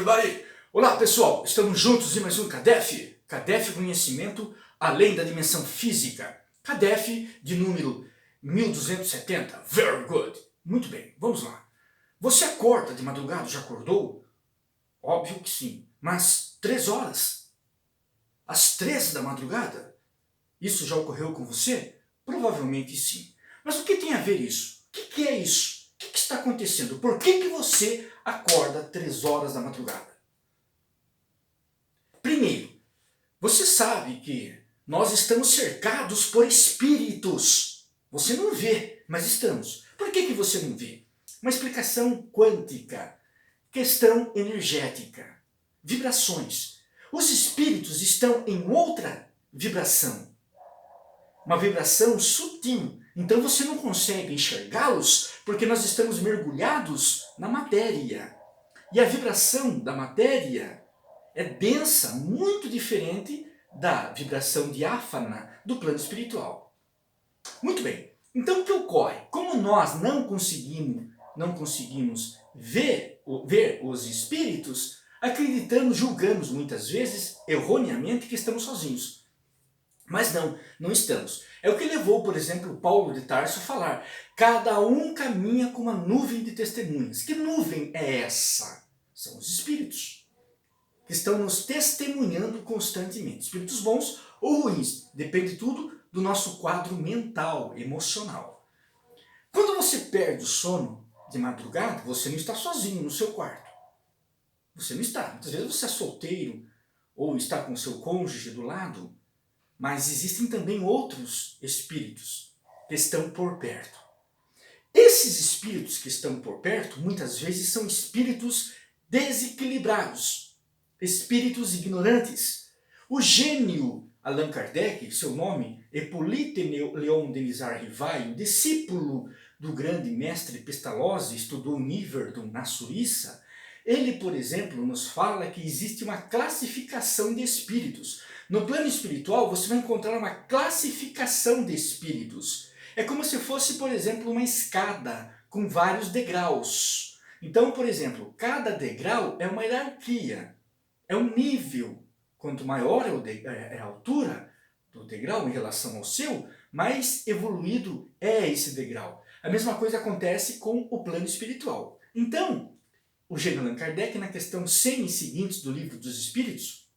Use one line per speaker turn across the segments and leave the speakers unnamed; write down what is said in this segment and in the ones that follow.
everybody! Olá pessoal, estamos juntos em mais um CADEF. CADEF Conhecimento Além da Dimensão Física. CADEF de número 1270. Very good! Muito bem, vamos lá. Você acorda de madrugada? Já acordou? Óbvio que sim. Mas 3 horas? Às 13 da madrugada? Isso já ocorreu com você? Provavelmente sim. Mas o que tem a ver isso? O que é isso? O que está acontecendo? Por que você acorda 3 horas da madrugada? Primeiro, você sabe que nós estamos cercados por espíritos. Você não vê, mas estamos. Por que você não vê? Uma explicação quântica, questão energética, vibrações. Os espíritos estão em outra vibração, uma vibração sutil. Então você não consegue enxergá-los porque nós estamos mergulhados na matéria. E a vibração da matéria é densa, muito diferente da vibração diáfana do plano espiritual. Muito bem, então o que ocorre? Como nós não conseguimos ver os espíritos, acreditamos, julgamos muitas vezes, erroneamente, que estamos sozinhos. Mas não estamos. É o que levou, por exemplo, Paulo de Tarso a falar: cada um caminha com uma nuvem de testemunhas. Que nuvem é essa? São os espíritos que estão nos testemunhando constantemente. Espíritos bons ou ruins, depende tudo do nosso quadro mental, emocional. Quando você perde o sono de madrugada, você não está sozinho no seu quarto. Você não está. Muitas vezes você é solteiro ou está com seu cônjuge do lado, mas existem também outros espíritos que estão por perto. Esses espíritos que estão por perto, muitas vezes são espíritos desequilibrados, espíritos ignorantes. O gênio Allan Kardec, seu nome, Hippolyte Léon Denis Rivail, discípulo do grande mestre Pestalozzi, estudou em Yverdon, na Suíça. Ele, por exemplo, nos fala que existe uma classificação de espíritos. No plano espiritual, você vai encontrar uma classificação de espíritos. É como se fosse, por exemplo, uma escada com vários degraus. Então, por exemplo, cada degrau é uma hierarquia, é um nível. Quanto maior é a altura do degrau em relação ao seu, mais evoluído é esse degrau. A mesma coisa acontece com o plano espiritual. Então, o gênio Allan Kardec, na questão 100 e seguintes do Livro dos Espíritos,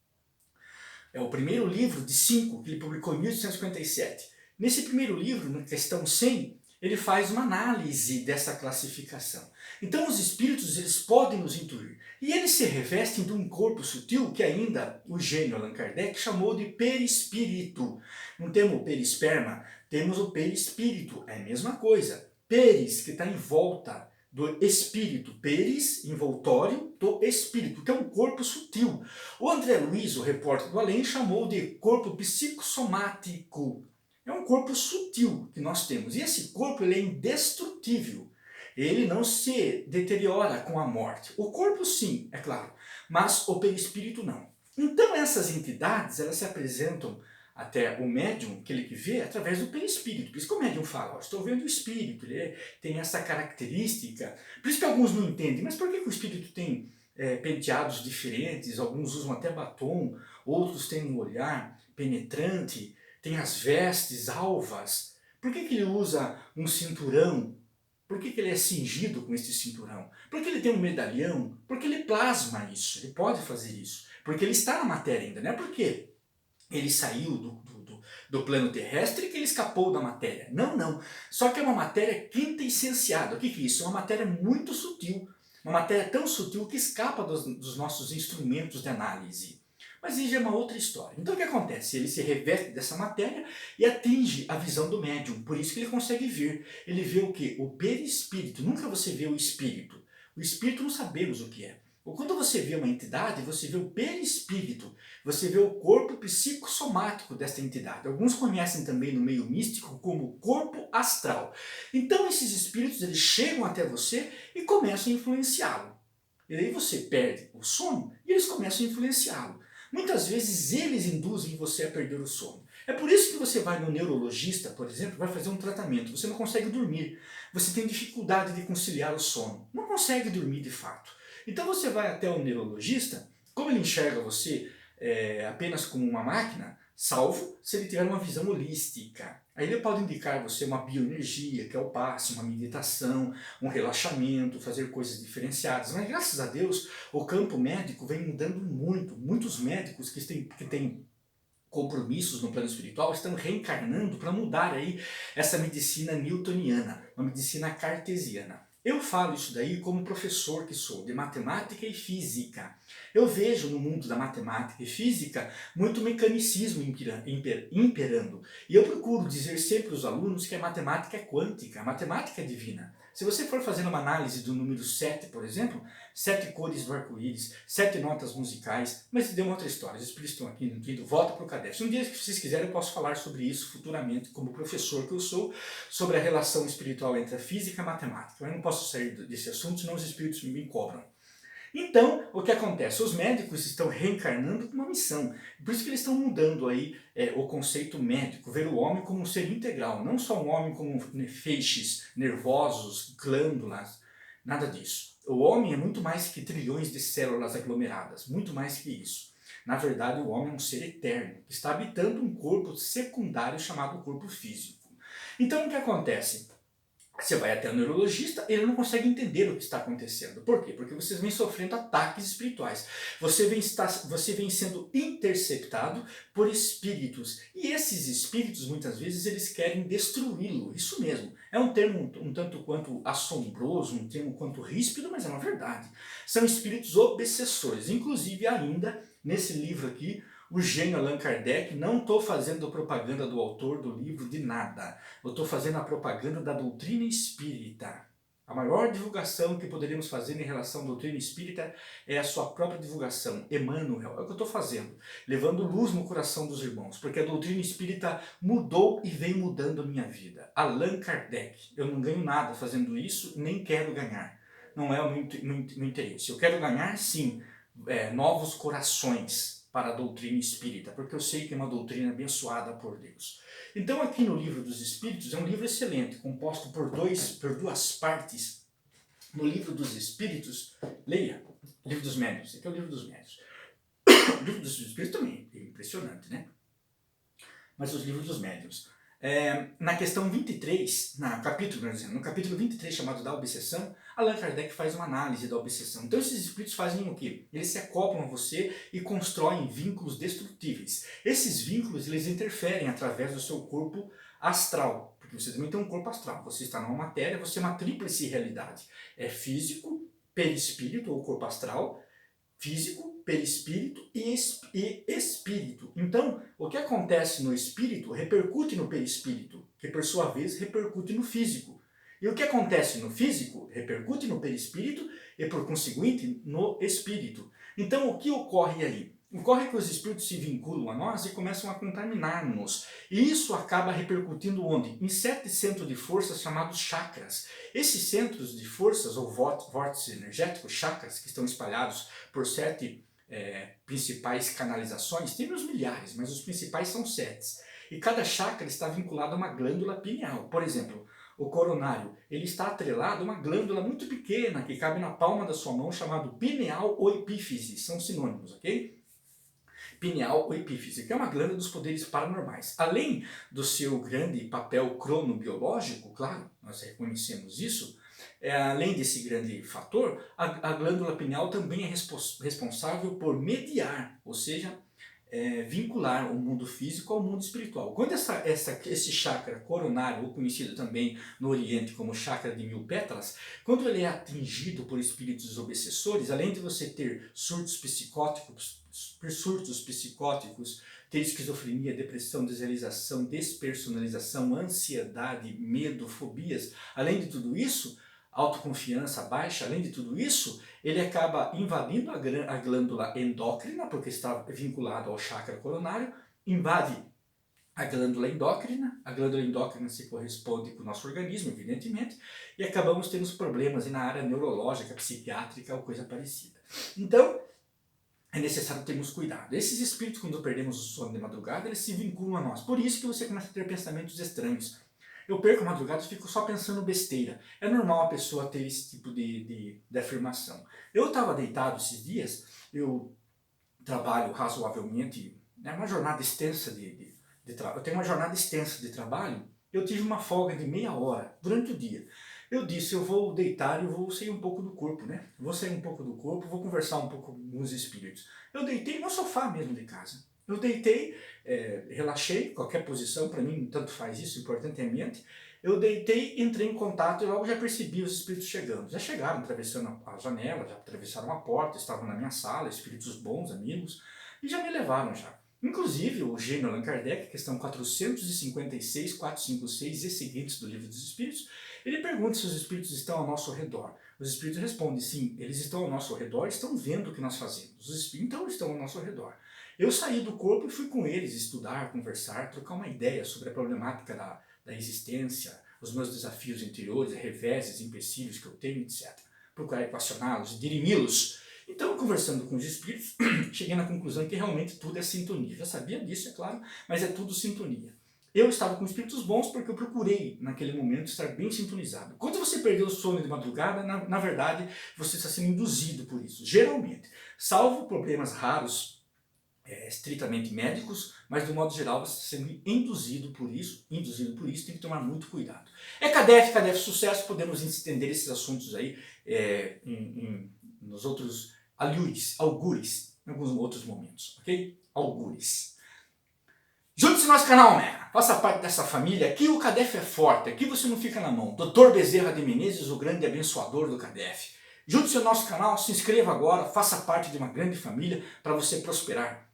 é o primeiro livro de 5 que ele publicou em 1857. Nesse primeiro livro, na questão 100, ele faz uma análise dessa classificação. Então os espíritos, eles podem nos intuir. E eles se revestem de um corpo sutil que ainda o gênio Allan Kardec chamou de perispírito. Não temos o perisperma, temos o perispírito. É a mesma coisa. Peris, que está em volta do espírito, peris, envoltório do espírito, que é um corpo sutil. O André Luiz, o repórter do além, chamou de corpo psicossomático. É um corpo sutil que nós temos. E esse corpo, ele é indestrutível. Ele não se deteriora com a morte. O corpo sim, é claro, mas o perispírito não. Então essas entidades, elas se apresentam até o médium, aquele que vê, através do perispírito. Por isso que o médium fala: estou vendo o espírito, ele tem essa característica. Por isso que alguns não entendem, mas por que o espírito tem penteados diferentes? Alguns usam até batom, outros têm um olhar penetrante, tem as vestes alvas. Por que ele usa um cinturão? Por que ele é cingido com esse cinturão? Porque ele tem um medalhão? Porque ele plasma isso, ele pode fazer isso. Porque ele está na matéria ainda, não é porque ele saiu do plano terrestre que ele escapou da matéria. Não. Só que é uma matéria quintessenciada. O que é isso? É uma matéria muito sutil. Uma matéria tão sutil que escapa dos nossos instrumentos de análise. Mas isso é uma outra história. Então o que acontece? Ele se reveste dessa matéria e atinge a visão do médium. Por isso que ele consegue ver. Ele vê o quê? O perispírito. Nunca você vê o espírito. O espírito não sabemos o que é. Ou quando você vê uma entidade, você vê o perispírito. Você vê o corpo psicossomático desta entidade. Alguns conhecem também no meio místico como corpo astral. Então esses espíritos, eles chegam até você e começam a influenciá-lo. E aí você perde o sono e eles começam a influenciá-lo. Muitas vezes eles induzem você a perder o sono. É por isso que você vai no neurologista, por exemplo, vai fazer um tratamento. Você não consegue dormir. Você tem dificuldade de conciliar o sono. Não consegue dormir de fato. Então você vai até o neurologista, como ele enxerga você apenas como uma máquina, salvo se ele tiver uma visão holística. Aí ele pode indicar a você uma bioenergia, que é o passe, uma meditação, um relaxamento, fazer coisas diferenciadas. Mas graças a Deus, o campo médico vem mudando muito. Muitos médicos que têm compromissos no plano espiritual estão reencarnando para mudar aí essa medicina newtoniana, uma medicina cartesiana. Eu falo isso daí como professor que sou, de matemática e física. Eu vejo no mundo da matemática e física muito mecanicismo imperando. E eu procuro dizer sempre aos alunos que a matemática é quântica, a matemática é divina. Se você for fazendo uma análise do número 7, por exemplo, 7 cores do arco-íris, 7 notas musicais, mas deu uma outra história, os espíritos estão aqui no quinto, volta para o caderno. Se um dia que vocês quiserem eu posso falar sobre isso futuramente, como professor que eu sou, sobre a relação espiritual entre a física e a matemática. Eu não posso sair desse assunto, senão os espíritos me cobram. Então, o que acontece? Os médicos estão reencarnando com uma missão. Por isso que eles estão mudando aí o conceito médico, ver o homem como um ser integral, não só um homem como feixes nervosos, glândulas, nada disso. O homem é muito mais que trilhões de células aglomeradas, muito mais que isso. Na verdade, o homem é um ser eterno, que está habitando um corpo secundário chamado corpo físico. Então, o que acontece? Você vai até o neurologista, ele não consegue entender o que está acontecendo. Por quê? Porque vocês vêm sofrendo ataques espirituais. Você vem sendo interceptado por espíritos. E esses espíritos, muitas vezes, eles querem destruí-lo. Isso mesmo. É um termo um tanto quanto assombroso, um termo quanto ríspido, mas é uma verdade. São espíritos obsessores. Inclusive, ainda, nesse livro aqui, o gênio Allan Kardec, não estou fazendo propaganda do autor do livro de nada. Eu estou fazendo a propaganda da doutrina espírita. A maior divulgação que poderíamos fazer em relação à doutrina espírita é a sua própria divulgação. Emmanuel, é o que eu estou fazendo. Levando luz no coração dos irmãos. Porque a doutrina espírita mudou e vem mudando a minha vida. Allan Kardec. Eu não ganho nada fazendo isso, nem quero ganhar. Não é o meu interesse. Eu quero ganhar, sim, novos corações para a doutrina espírita, porque eu sei que é uma doutrina abençoada por Deus. Então aqui no Livro dos Espíritos é um livro excelente, composto por duas partes. No Livro dos Espíritos, leia, Livro dos Médiuns, aqui é o Livro dos Médiuns. O Livro dos Espíritos também é impressionante, né? Mas os Livros dos Médiuns. Na questão 23, no capítulo 23 chamado da obsessão, Allan Kardec faz uma análise da obsessão. Então esses espíritos fazem o quê? Eles se acoplam a você e constroem vínculos destrutíveis. Esses vínculos eles interferem através do seu corpo astral, porque você também tem um corpo astral, você está numa matéria, você é uma tríplice realidade. É físico, perispírito ou corpo astral, físico, perispírito e espírito. Então, o que acontece no espírito repercute no perispírito, que por sua vez repercute no físico. E o que acontece no físico repercute no perispírito e por conseguinte no espírito. Então, o que ocorre aí? Ocorre que os espíritos se vinculam a nós e começam a contaminar-nos. E isso acaba repercutindo onde? Em 7 centros de forças chamados chakras. Esses centros de forças, ou vórtices energéticos, chakras, que estão espalhados por 7 principais canalizações, tem uns milhares, mas os principais são 7. E cada chakra está vinculado a uma glândula pineal. Por exemplo, o coronário, ele está atrelado a uma glândula muito pequena que cabe na palma da sua mão, chamado pineal ou epífise. São sinônimos, ok? Pineal ou epífise, que é uma glândula dos poderes paranormais. Além do seu grande papel cronobiológico, claro, nós reconhecemos isso, além desse grande fator, a glândula pineal também é responsável por mediar, ou seja, vincular o mundo físico ao mundo espiritual. Quando esse chakra coronário, ou conhecido também no Oriente como chakra de 1000 pétalas, quando ele é atingido por espíritos obsessores, além de você ter surtos psicóticos, ter esquizofrenia, depressão, desrealização, despersonalização, ansiedade, medo, fobias, além de tudo isso, autoconfiança baixa, além de tudo isso, ele acaba invadindo a glândula endócrina, porque está vinculado ao chakra coronário, invade a glândula endócrina se corresponde com o nosso organismo, evidentemente, e acabamos tendo problemas na área neurológica, psiquiátrica ou coisa parecida. Então, é necessário termos cuidado. Esses espíritos, quando perdemos o sono de madrugada, eles se vinculam a nós. Por isso que você começa a ter pensamentos estranhos. eu perco a madrugada e fico só pensando besteira. É normal a pessoa ter esse tipo de afirmação. Eu estava deitado esses dias, eu trabalho razoavelmente, é uma jornada extensa de trabalho. Eu tenho uma jornada extensa de trabalho, eu tive uma folga de meia hora durante o dia. Eu disse, eu vou deitar e eu vou sair um pouco do corpo, né? Vou sair um pouco do corpo, vou conversar um pouco com os espíritos. Eu deitei no sofá mesmo de casa. Eu deitei, relaxei, qualquer posição, para mim tanto faz isso, o importante é a mente. Eu deitei, entrei em contato e logo já percebi os espíritos chegando. Já chegaram, atravessando a janela, já atravessaram a porta, estavam na minha sala, espíritos bons, amigos, e já me levaram já. Inclusive, o gênio Allan Kardec, questão 456, 456 e seguintes do Livro dos Espíritos, ele pergunta se os espíritos estão ao nosso redor. Os espíritos respondem, sim, eles estão ao nosso redor, estão vendo o que nós fazemos. Os espíritos então estão ao nosso redor. Eu saí do corpo e fui com eles estudar, conversar, trocar uma ideia sobre a problemática da existência, os meus desafios interiores, reveses, empecilhos que eu tenho, etc. Procurar equacioná-los, dirimi-los. Então, conversando com os espíritos, cheguei na conclusão que realmente tudo é sintonia. Já sabia disso, é claro, mas é tudo sintonia. Eu estava com espíritos bons porque eu procurei, naquele momento, estar bem sintonizado. Quando você perdeu o sono de madrugada, na verdade, você está sendo induzido por isso. Geralmente, salvo problemas raros, estritamente médicos, mas de modo geral você está sendo induzido por isso, tem que tomar muito cuidado. É CADEF sucesso, podemos estender esses assuntos aí nos outros augures, em alguns outros momentos, ok? Augures. Junte-se no nosso canal, man. Faça parte dessa família. Aqui o CADEF é forte, aqui você não fica na mão. Dr. Bezerra de Menezes, o grande abençoador do CADEF. Junte-se no nosso canal, se inscreva agora, faça parte de uma grande família para você prosperar,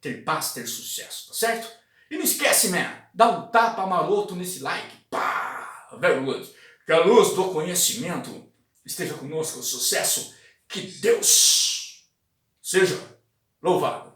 ter paz, ter sucesso, tá certo? E não esquece, man, dá um tapa maroto nesse like. Pá! Very good. Que a luz do conhecimento esteja conosco, sucesso. Que Deus seja louvado.